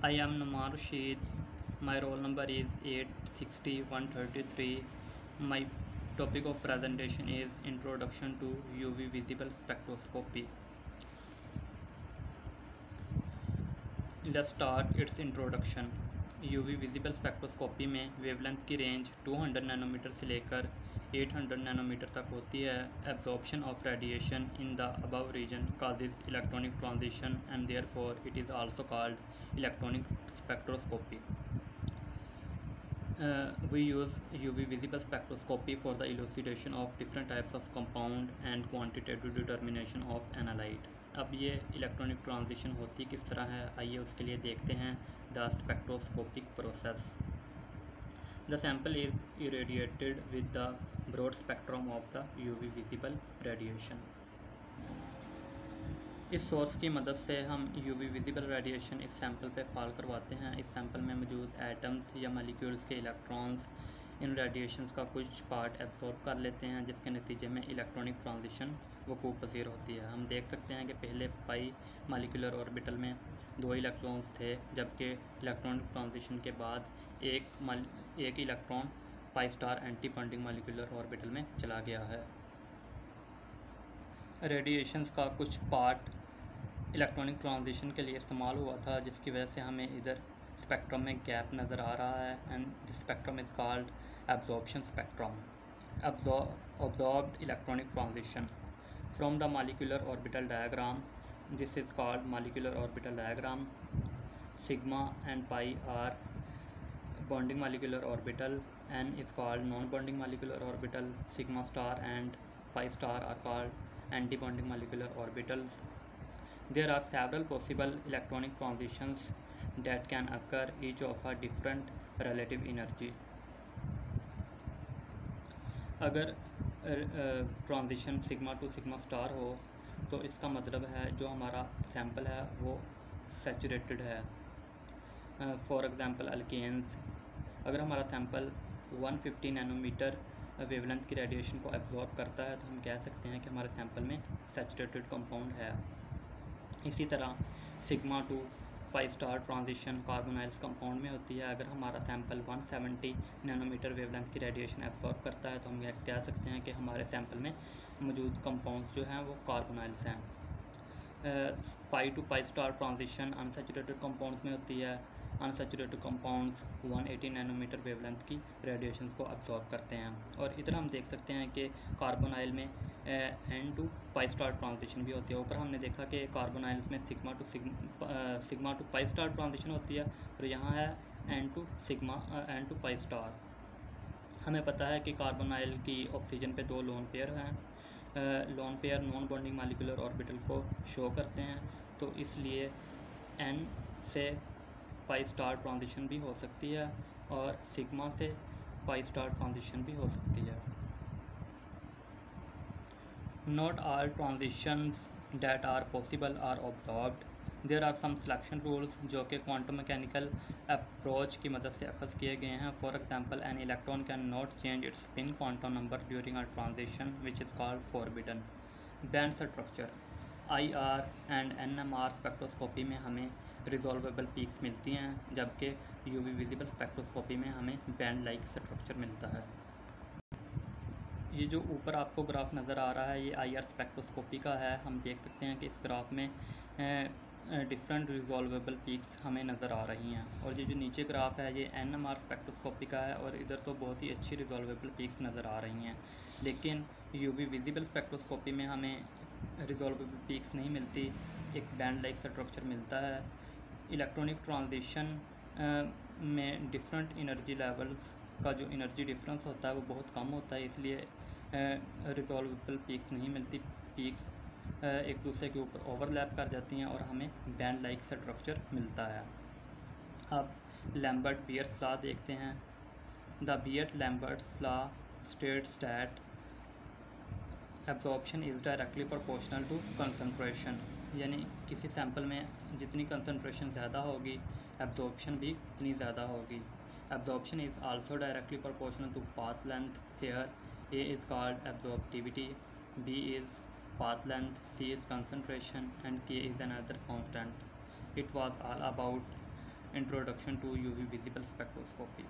I am Namar Rashid. My roll number is 860133. My topic of presentation is Introduction to UV Visible Spectroscopy. Let's start its introduction. UV visible spectroscopy में wavelength की range 200 nanometer से लेकर 800 nanometer तक होती है. Absorption of radiation in the above region causes electronic transition and therefore it is also called electronic spectroscopy. We use UV visible spectroscopy for the elucidation of different types of compound and quantitative determination of analyte. अब ये electronic transition होती किस तरह है, आइए उसके लिए देखते हैं the spectroscopic process. The sample is irradiated with the broad spectrum of the UV visible radiation. इस सोर्स की मदद से हम यूवी विजिबल रेडिएशन इस सैम्पल पे फॉल करवाते हैं. इस सैम्पल में मौजूद एटम्स या मॉलिक्यूल्स के इलेक्ट्रॉन्स इन रेडिएशंस का कुछ पार्ट एब्जॉर्ब कर लेते हैं, जिसके नतीजे में इलेक्ट्रॉनिक ट्रांजिशन वकूफ़ पज़ीर होती है. हम देख सकते हैं कि पहले पाई मॉलिक्यूलर ऑर्बिटल में 2 इलेक्ट्रॉन्स थे, जबकि इलेक्ट्रॉनिक ट्रांजिशन के बाद एक electron pi star anti bonding molecular orbital में चला गया है. रेडिएशंस का कुछ पार्ट इलेक्ट्रॉनिक ट्रांजिशन के लिए इस्तेमाल हुआ था, जिसकी वजह से हमें इधर स्पेक्ट्रम में गैप नज़र आ रहा है. And this spectrum is called absorption spectrum. Absorbed electronic transition from the molecular orbital diagram. This is called molecular orbital diagram. Sigma and pi are bonding molecular orbital. N is called non-bonding molecular orbital. Sigma star and pi star are called anti-bonding molecular orbitals. There are several possible electronic transitions that can occur, each of a different relative energy. अगर transition sigma two sigma star हो तो इसका मतलब है जो हमारा sample है वो सैचुरेटेड है. फॉर एग्ज़ाम्पल अल्केन्स, अगर हमारा सैम्पल 150 नैनोमीटर वेवलेंथ की रेडिएशन को एब्जॉर्ब करता है तो हम कह सकते हैं कि हमारे सैम्पल में सैचुरेटेड कंपाउंड है. इसी तरह sigma to pi star transition carbonyls compound में होती है. अगर हमारा सैम्पल 170 नैनोमीटर वेवलेंथ की रेडिएशन एब्जॉर्ब करता है तो हम कह सकते हैं कि हमारे सैम्पल में मौजूद कंपाउंड्स जो हैं वो कार्बोनाइल्स हैं. Pi to pi star transition unsaturated compounds में होती है. अनसैचुरेटेड कंपाउंड्स 180 नैनोमीटर वेवलेंथ की रेडिएशन को एब्जॉर्ब करते हैं. और इधर हम देख सकते हैं कि कार्बोनाइल में n to pi star transition भी होती है. ऊपर हमने देखा कि कार्बोनाइल्स में sigma to pi star transition होती है, और यहाँ है एन टू पाई स्टार. हमें पता है कि कार्बोनाइल की ऑक्सीजन पे 2 लोन पेयर हैं. Lone pair non bonding molecular orbital को शो करते हैं, तो इसलिए एन से पाई स्टार ट्रांजिशन भी हो सकती है और सिग्मा से पाई स्टार ट्रांजिशन भी हो सकती है. Not all transitions that are possible are observed. There are some selection rules जो कि क्वांटम मैकेनिकल अप्रोच की मदद से अखज़ किए गए हैं. For example an electron can not change it's spin quantum number during a transition which is called forbidden. Band structure IR and NMR spectroscopy में हमें रिजॉल्वेबल पीक्स मिलती हैं, जबकि UV विजिबल स्पेक्ट्रोस्कोपी में हमें बैंड लाइक स्ट्रक्चर मिलता है. ये जो ऊपर आपको ग्राफ नज़र आ रहा है ये IR स्पेक्ट्रोस्कोपी का है. हम देख सकते हैं कि इस ग्राफ में डिफरेंट रिजॉल्वेबल पीक्स हमें नज़र आ रही हैं. और ये जो नीचे ग्राफ है ये NMR स्पेक्ट्रोस्कोपी का है, और इधर तो बहुत ही अच्छी रिजॉल्वेबल पीक्स नज़र आ रही हैं. लेकिन UV विजिबल स्पेक्ट्रोस्कोपी में हमें रिजॉल्वेबल पीक्स नहीं मिलती, एक बैंड लाइक स्ट्रक्चर मिलता है. इलेक्ट्रॉनिक ट्रांजिशन में डिफरेंट एनर्जी लेवल्स का जो एनर्जी डिफरेंस होता है वो बहुत कम होता है, इसलिए रिजॉल्वेबल पीक्स नहीं मिलती. पीक्स एक दूसरे के ऊपर ओवरलैप कर जाती हैं और हमें बैंड लाइक स्ट्रक्चर मिलता है. अब लैम्बर्ट बियर्स लॉ देखते हैं. The Beer Lambert's law states that absorption is directly proportional to concentration. यानी किसी सैम्पल में जितनी कंसंट्रेशन ज़्यादा होगी एब्जॉर्प्शन भी उतनी ज़्यादा होगी. Absorption is also directly proportional to path length. Here A is called absorptivity, B is path length, C is concentration, and K is another constant. It was all about introduction to UV visible spectroscopy.